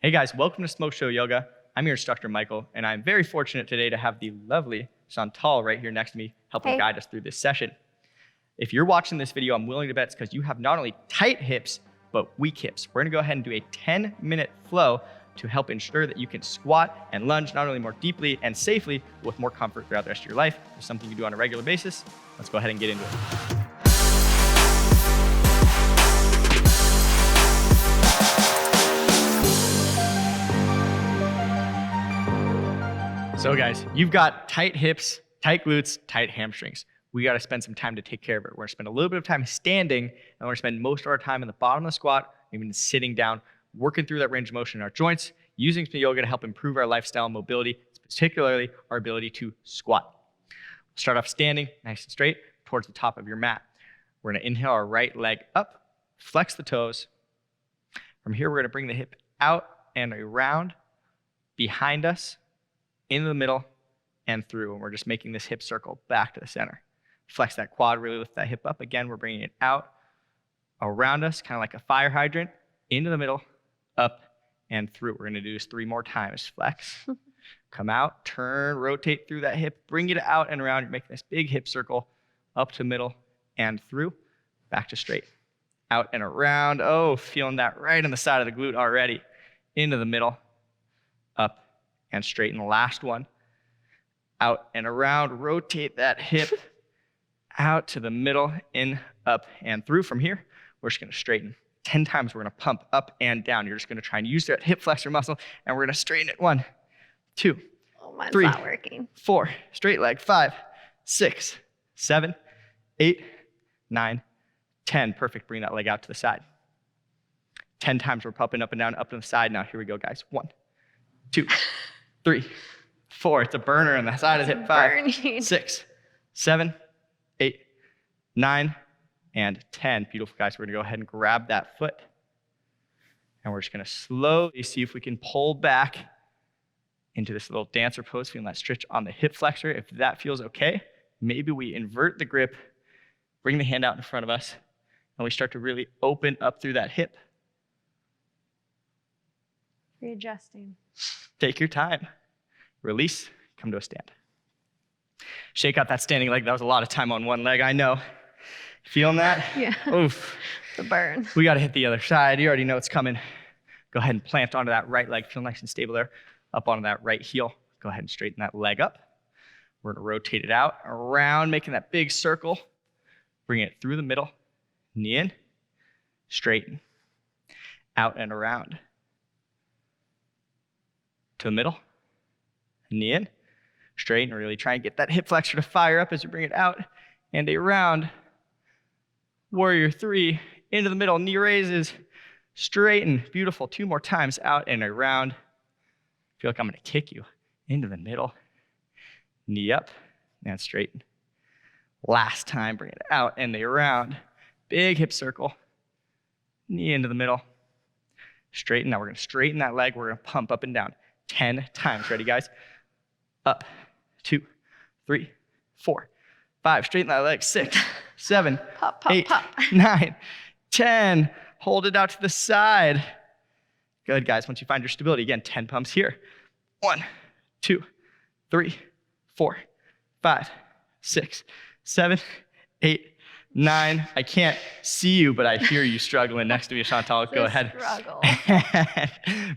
Hey guys, welcome to Smoke Show Yoga. I'm your instructor, Michael, and I'm very fortunate today to have the lovely Shantal right here next to me helping guide us through this session. If you're watching this video, I'm willing to bet it's because you have not only tight hips, but weak hips. We're gonna go ahead and do a 10-minute flow to help ensure that you can squat and lunge not only more deeply and safely, but with more comfort throughout the rest of your life. It's something you do on a regular basis. Let's go ahead and get into it. So guys, you've got tight hips, tight glutes, tight hamstrings. We gotta spend some time to take care of it. We're gonna spend a little bit of time standing, and we're gonna spend most of our time in the bottom of the squat, even sitting down, working through that range of motion in our joints, using some yoga to help improve our lifestyle and mobility, particularly our ability to squat. Start off standing, nice and straight, towards the top of your mat. We're gonna inhale our right leg up, flex the toes. From here, we're gonna bring the hip out and around, behind us, into the middle, and through. And we're just making this hip circle back to the center. Flex that quad, really lift that hip up. Again, we're bringing it out, around us, kind of like a fire hydrant, into the middle, up, and through. We're gonna do this 3 more times. Flex, come out, turn, rotate through that hip, bring it out and around. You're making this big hip circle, up to middle, and through, back to straight. Out and around. Oh, feeling that right on the side of the glute already. Into the middle, up, and straight. And the last one, out and around, rotate that hip out to the middle, in, up, and through. From here, we're just gonna straighten. 10 times, we're gonna pump up and down. You're just gonna try and use that hip flexor muscle, and we're gonna straighten it. 1, 2, mine's 3, not working. 4, straight leg, 5, 6, 7, 8, 9, 10. Perfect, bring that leg out to the side. 10 times, we're pumping up and down, up to the side. Now, here we go, guys. 1, 2, 3, 4. It's a burner on the side of the hip. 5, 6, 7, 8, 9, and 10. Beautiful, guys. We're gonna go ahead and grab that foot. And we're just gonna slowly see if we can pull back into this little dancer pose, feeling that stretch on the hip flexor. If that feels okay, maybe we invert the grip, bring the hand out in front of us, and we start to really open up through that hip. Readjusting. Take your time. Release, come to a stand. Shake out that standing leg. That was a lot of time on one leg, I know. Feeling that? Yeah. Oof. The burn. We gotta hit the other side. You already know it's coming. Go ahead and plant onto that right leg. Feel nice and stable there. Up onto that right heel. Go ahead and straighten that leg up. We're gonna rotate it out, around, making that big circle. Bring it through the middle. Knee in, straighten. Out and around. To the middle, knee in, straighten, really try and get that hip flexor to fire up as you bring it out and around. Warrior 3, into the middle, knee raises, straighten, beautiful. 2 more times, out and around. Feel like I'm gonna kick you into the middle, knee up and straighten. Last time, bring it out and around. Big hip circle, knee into the middle, straighten. Now we're gonna straighten that leg, we're gonna pump up and down. 10 times. Ready, guys? Up, 2, 3, 4, 5. Straighten that leg. 6, 7, Pop, pop, 8, pop. 9, 10. Hold it out to the side. Good, guys. Once you find your stability, again, 10 pumps here. 1, 2, 3, 4, 5, 6, 7, 8, 9. I can't see you, but I hear you struggling next to me, Shantal. Go ahead. Struggle.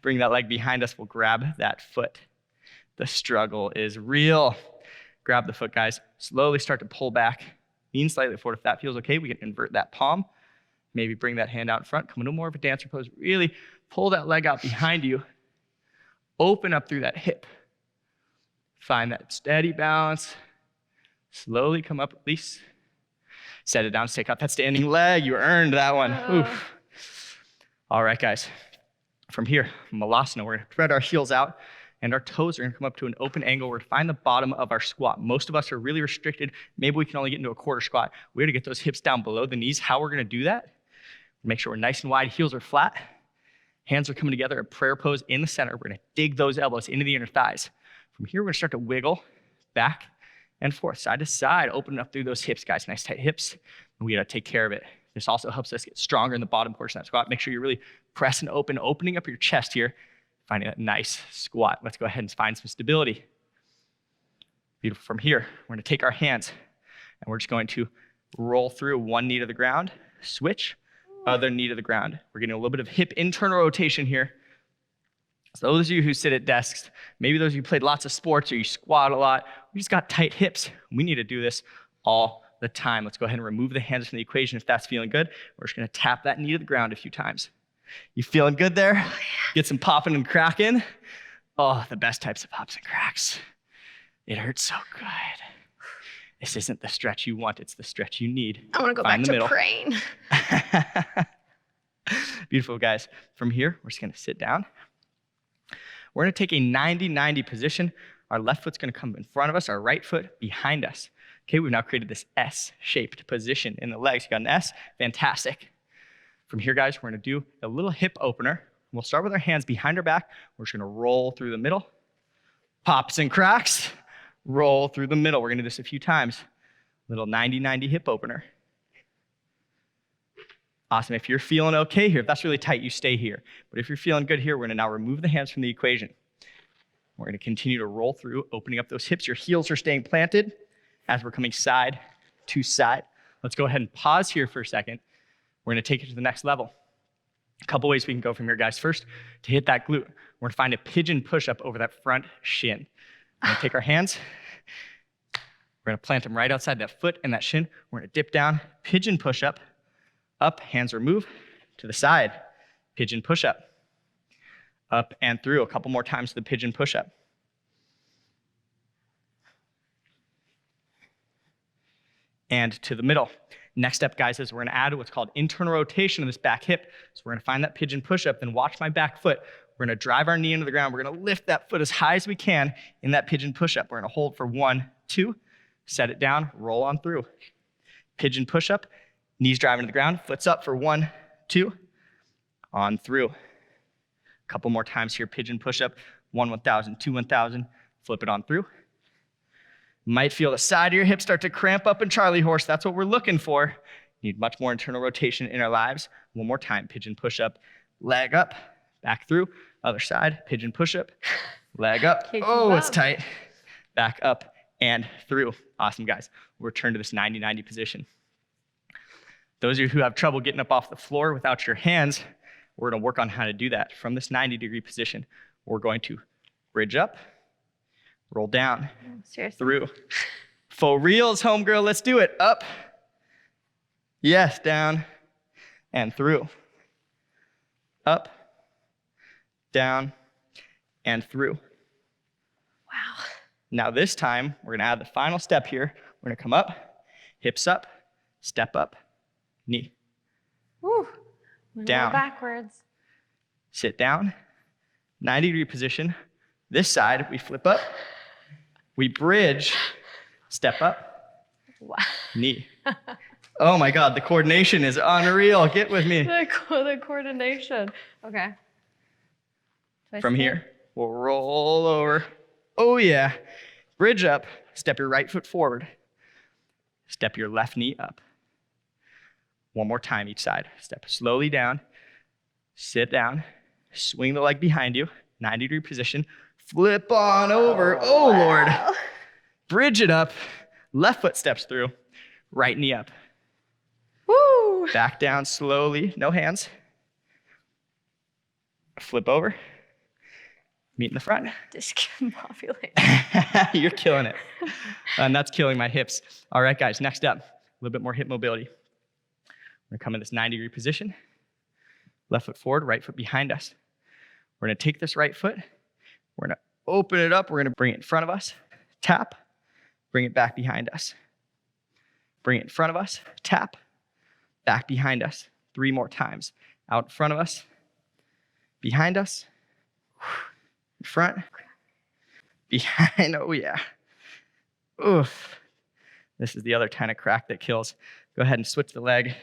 Bring that leg behind us. We'll grab that foot. The struggle is real. Grab the foot, guys. Slowly start to pull back. Lean slightly forward. If that feels okay, we can invert that palm. Maybe bring that hand out in front. Come into more of a dancer pose. Really pull that leg out behind you. Open up through that hip. Find that steady balance. Slowly come up, release. Set it down, take out that standing leg. You earned that one. Oof. All right, guys. From here, Malasana, we're gonna thread our heels out and our toes are gonna come up to an open angle. We're gonna find the bottom of our squat. Most of us are really restricted. Maybe we can only get into a quarter squat. We gotta get those hips down below the knees. How we're gonna do that? Make sure we're nice and wide, heels are flat. Hands are coming together, a prayer pose in the center. We're gonna dig those elbows into the inner thighs. From here, we're gonna start to wiggle back and forth, side to side, opening up through those hips, guys. Nice tight hips, and we gotta take care of it. This also helps us get stronger in the bottom portion of that squat. Make sure you're really pressing open, opening up your chest here. Finding that nice squat. Let's go ahead and find some stability. Beautiful. From here, we're going to take our hands and we're just going to roll through one knee to the ground, switch, other knee to the ground. We're getting a little bit of hip internal rotation here. So those of you who sit at desks, maybe those of you who played lots of sports or you squat a lot, we just got tight hips. We need to do this all the time. Let's go ahead and remove the hands from the equation if that's feeling good. We're just going to tap that knee to the ground a few times. You feeling good there? Get some popping and cracking. Oh, the best types of pops and cracks. It hurts so good. This isn't the stretch you want, it's the stretch you need. I want to go back to praying. Beautiful, guys. From here, we're just going to sit down. We're going to take a 90-90 position. Our left foot's going to come in front of us, our right foot behind us. Okay, we've now created this S-shaped position in the legs. You got an S? Fantastic. From here, guys, we're going to do a little hip opener. We'll start with our hands behind our back. We're just going to roll through the middle. Pops and cracks. Roll through the middle. We're going to do this a few times. Little 90-90 hip opener. Awesome. If you're feeling okay here, if that's really tight, you stay here. But if you're feeling good here, we're going to now remove the hands from the equation. We're going to continue to roll through, opening up those hips. Your heels are staying planted as we're coming side to side. Let's go ahead and pause here for a second. We're going to take it to the next level. A couple ways we can go from here, guys. First, to hit that glute, we're going to find a pigeon push-up over that front shin. We're going to take our hands. We're going to plant them right outside that foot and that shin. We're going to dip down, pigeon push-up, up, hands remove, to the side, pigeon push-up, up and through. A couple more times to the pigeon push-up. And to the middle. Next step, guys, is we're going to add what's called internal rotation of this back hip. So we're going to find that pigeon push-up, then watch my back foot. We're going to drive our knee into the ground. We're going to lift that foot as high as we can in that pigeon push-up. We're going to hold for 1, 2, set it down, roll on through. Pigeon push-up, knees driving to the ground, foot's up for 1, 2, on through. A couple more times here, pigeon push-up, 1, 1,000, 2, 1,000, flip it on through. Might feel the side of your hips start to cramp up in Charlie horse. That's what we're looking for. Need much more internal rotation in our lives. One more time, pigeon push-up, leg up, back through, other side, pigeon push-up, leg up. Oh, it's tight. Back up and through. Awesome, guys. We'll return to this 90-90 position. Those of you who have trouble getting up off the floor without your hands, we're going to work on how to do that. From this 90-degree position, we're going to bridge up, roll down, through. For reals, homegirl, let's do it. Up, yes, down, and through. Up, down, and through. Wow. Now this time, we're gonna add the final step here. We're gonna come up, hips up, step up, knee. Woo. Down. Backwards. Sit down, 90-degree position. This side, we flip up, we bridge, step up, Wow. knee. Oh my God, the coordination is unreal. Get with me. The coordination. Okay. From here, we'll roll over. Oh yeah. Bridge up, step your right foot forward. Step your left knee up. One more time each side. Step slowly down, sit down, swing the leg behind you, 90-degree position, flip on over. Oh Lord. Bridge it up, left foot steps through, right knee up. Woo! Back down slowly, no hands. Flip over, meet in the front. Discombobulated. You're killing it. And that's killing my hips. All right, guys, next up, a little bit more hip mobility. We're gonna come in this 90-degree position. Left foot forward, right foot behind us. We're gonna take this right foot. We're gonna open it up. We're gonna bring it in front of us. Tap, bring it back behind us. Bring it in front of us. Tap, back behind us. 3 more times. Out in front of us, behind us, in front, behind. Oh yeah. Oof. This is the other kind of crack that kills. Go ahead and switch the leg.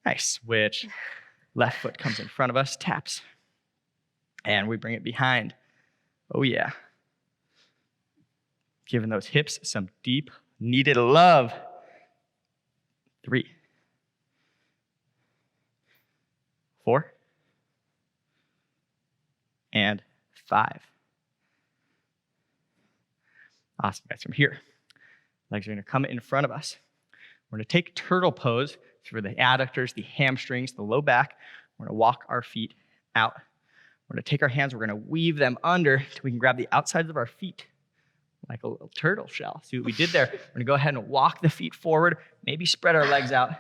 Nice switch. Left foot comes in front of us, taps. And we bring it behind. Oh yeah. Giving those hips some deep, needed love. 3, 4, and 5. Awesome, guys. From here, legs are going to come in front of us. We're going to take turtle pose for the adductors, the hamstrings, the low back. We're going to walk our feet out. We're going to take our hands, we're going to weave them under so we can grab the outsides of our feet like a little turtle shell. See what we did there? We're going to go ahead and walk the feet forward, maybe spread our legs out,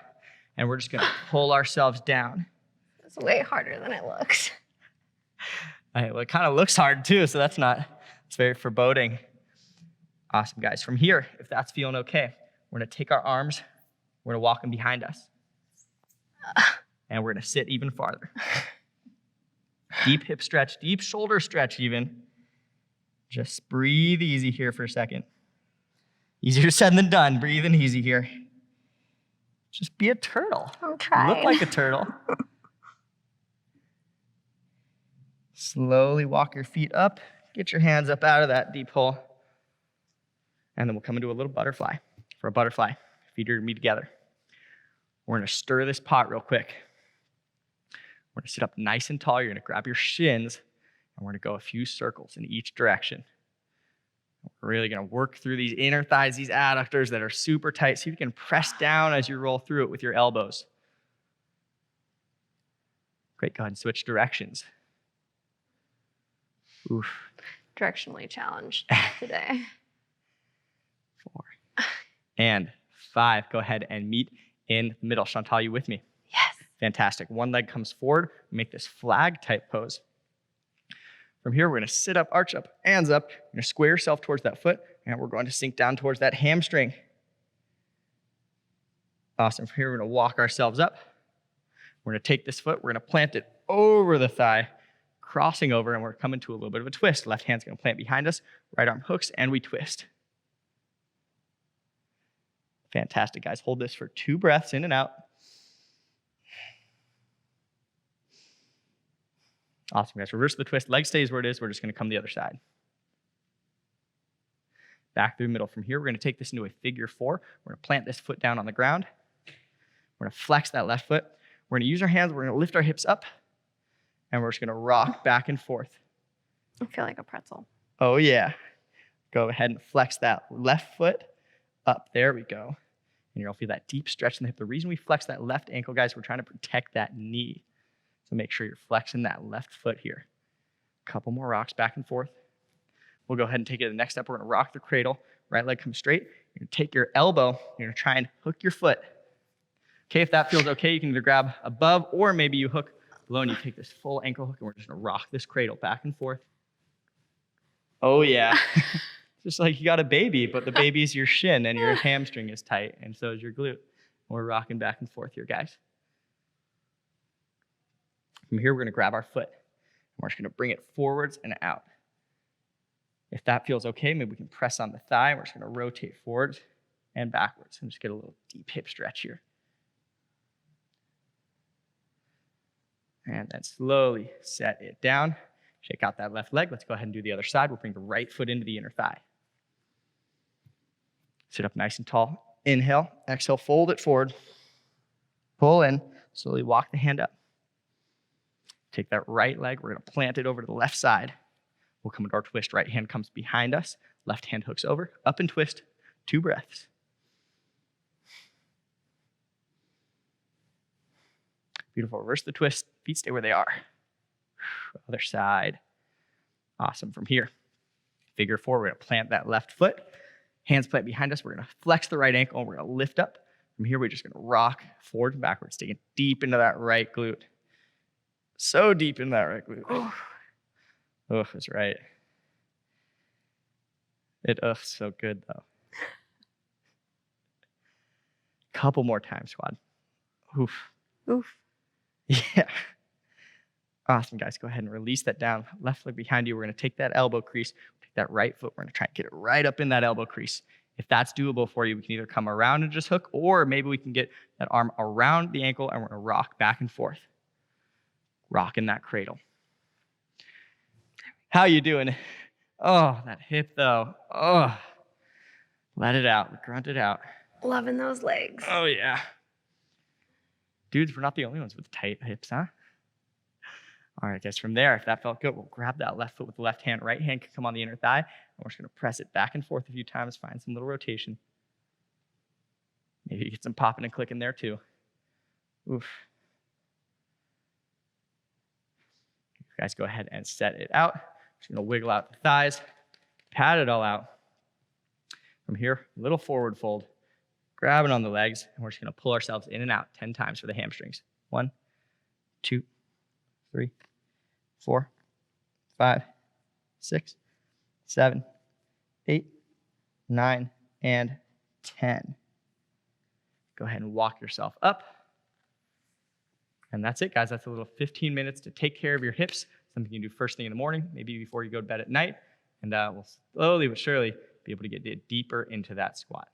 and we're just going to pull ourselves down. It's way harder than it looks. Well, it kind of looks hard too, so it's very foreboding. Awesome, guys. From here, if that's feeling okay, we're going to take our arms, we're going to walk them behind us, and we're going to sit even farther. Deep hip stretch, deep shoulder stretch even. Just breathe easy here for a second. Easier said than done. Breathing easy here. Just be a turtle. I'm trying. Look like a turtle. Slowly walk your feet up. Get your hands up out of that deep hole. And then we'll come into a little butterfly. For a butterfly, feet are going to be together. We're going to stir this pot real quick. We're going to sit up nice and tall. You're going to grab your shins, and we're going to go a few circles in each direction. We're really going to work through these inner thighs, these adductors that are super tight. See if you can press down as you roll through it with your elbows. Great. Go ahead and switch directions. Oof. Directionally challenged today. 4 and 5. Go ahead and meet in the middle. Shantal, you with me? Yes. Fantastic. One leg comes forward. Make this flag type pose. From here, we're going to sit up, arch up, hands up. You're going to square yourself towards that foot, and we're going to sink down towards that hamstring. Awesome. From here, we're going to walk ourselves up. We're going to take this foot. We're going to plant it over the thigh, crossing over, and we're coming to a little bit of a twist. Left hand's going to plant behind us. Right arm hooks, and we twist. Fantastic, guys. Hold this for 2 breaths in and out. Awesome, guys. Reverse the twist. Leg stays where it is. We're just going to come the other side. Back through the middle. From here, we're going to take this into a figure 4. We're going to plant this foot down on the ground. We're going to flex that left foot. We're going to use our hands. We're going to lift our hips up. And we're just going to rock back and forth. I feel like a pretzel. Oh, yeah. Go ahead and flex that left foot up. There we go. And you'll feel that deep stretch in the hip. The reason we flex that left ankle, guys, we're trying to protect that knee. So make sure you're flexing that left foot here. A couple more rocks back and forth. We'll go ahead and take it to the next step. We're going to rock the cradle. Right leg comes straight. You're going to take your elbow. You're going to try and hook your foot. Okay, if that feels okay, you can either grab above or maybe you hook below and you take this full ankle hook and we're just going to rock this cradle back and forth. Oh, yeah. Just like you got a baby, but the baby's your shin and your hamstring is tight and so is your glute. We're rocking back and forth here, guys. From here, we're going to grab our foot. And we're just going to bring it forwards and out. If that feels okay, maybe we can press on the thigh. We're just going to rotate forwards and backwards and just get a little deep hip stretch here. And then slowly set it down. Shake out that left leg. Let's go ahead and do the other side. We'll bring the right foot into the inner thigh. Sit up nice and tall. Inhale. Exhale. Fold it forward. Pull in. Slowly walk the hand up. Take that right leg. We're going to plant it over to the left side. We'll come into our twist. Right hand comes behind us. Left hand hooks over. Up and twist. 2 breaths. Beautiful. Reverse the twist. Feet stay where they are. Other side. Awesome. From here, figure 4. We're going to plant that left foot. Hands plant behind us. We're going to flex the right ankle. And we're going to lift up. From here, we're just going to rock forward and backwards, taking deep into that right glute. So deep in that right glute. Oh, that's right. So good, though. Couple more times, squad. Oof. Oof. Yeah. Awesome, guys. Go ahead and release that down. Left leg behind you. We're going to take that elbow crease. Take that right foot. We're going to try and get it right up in that elbow crease. If that's doable for you, we can either come around and just hook, or maybe we can get that arm around the ankle and we're going to rock back and forth. Rocking that cradle. How you doing? Oh, that hip though. Oh, let it out. Grunt it out. Loving those legs. Oh, yeah. Dudes, we're not the only ones with tight hips, huh? All right, guys, from there, if that felt good, we'll grab that left foot with the left hand. Right hand can come on the inner thigh. And we're just going to press it back and forth a few times, find some little rotation. Maybe you get some popping and clicking there too. Oof. You guys go ahead and set it out. Just going to wiggle out the thighs, pat it all out. From here, little forward fold, grabbing on the legs, and we're just going to pull ourselves in and out 10 times for the hamstrings. 1, 2, 3, 4, 5, 6, 7, 8, 9, and 10. Go ahead and walk yourself up. And that's it, guys. That's a little 15 minutes to take care of your hips. Something you can do first thing in the morning, maybe before you go to bed at night. And we'll slowly but surely be able to get deeper into that squat.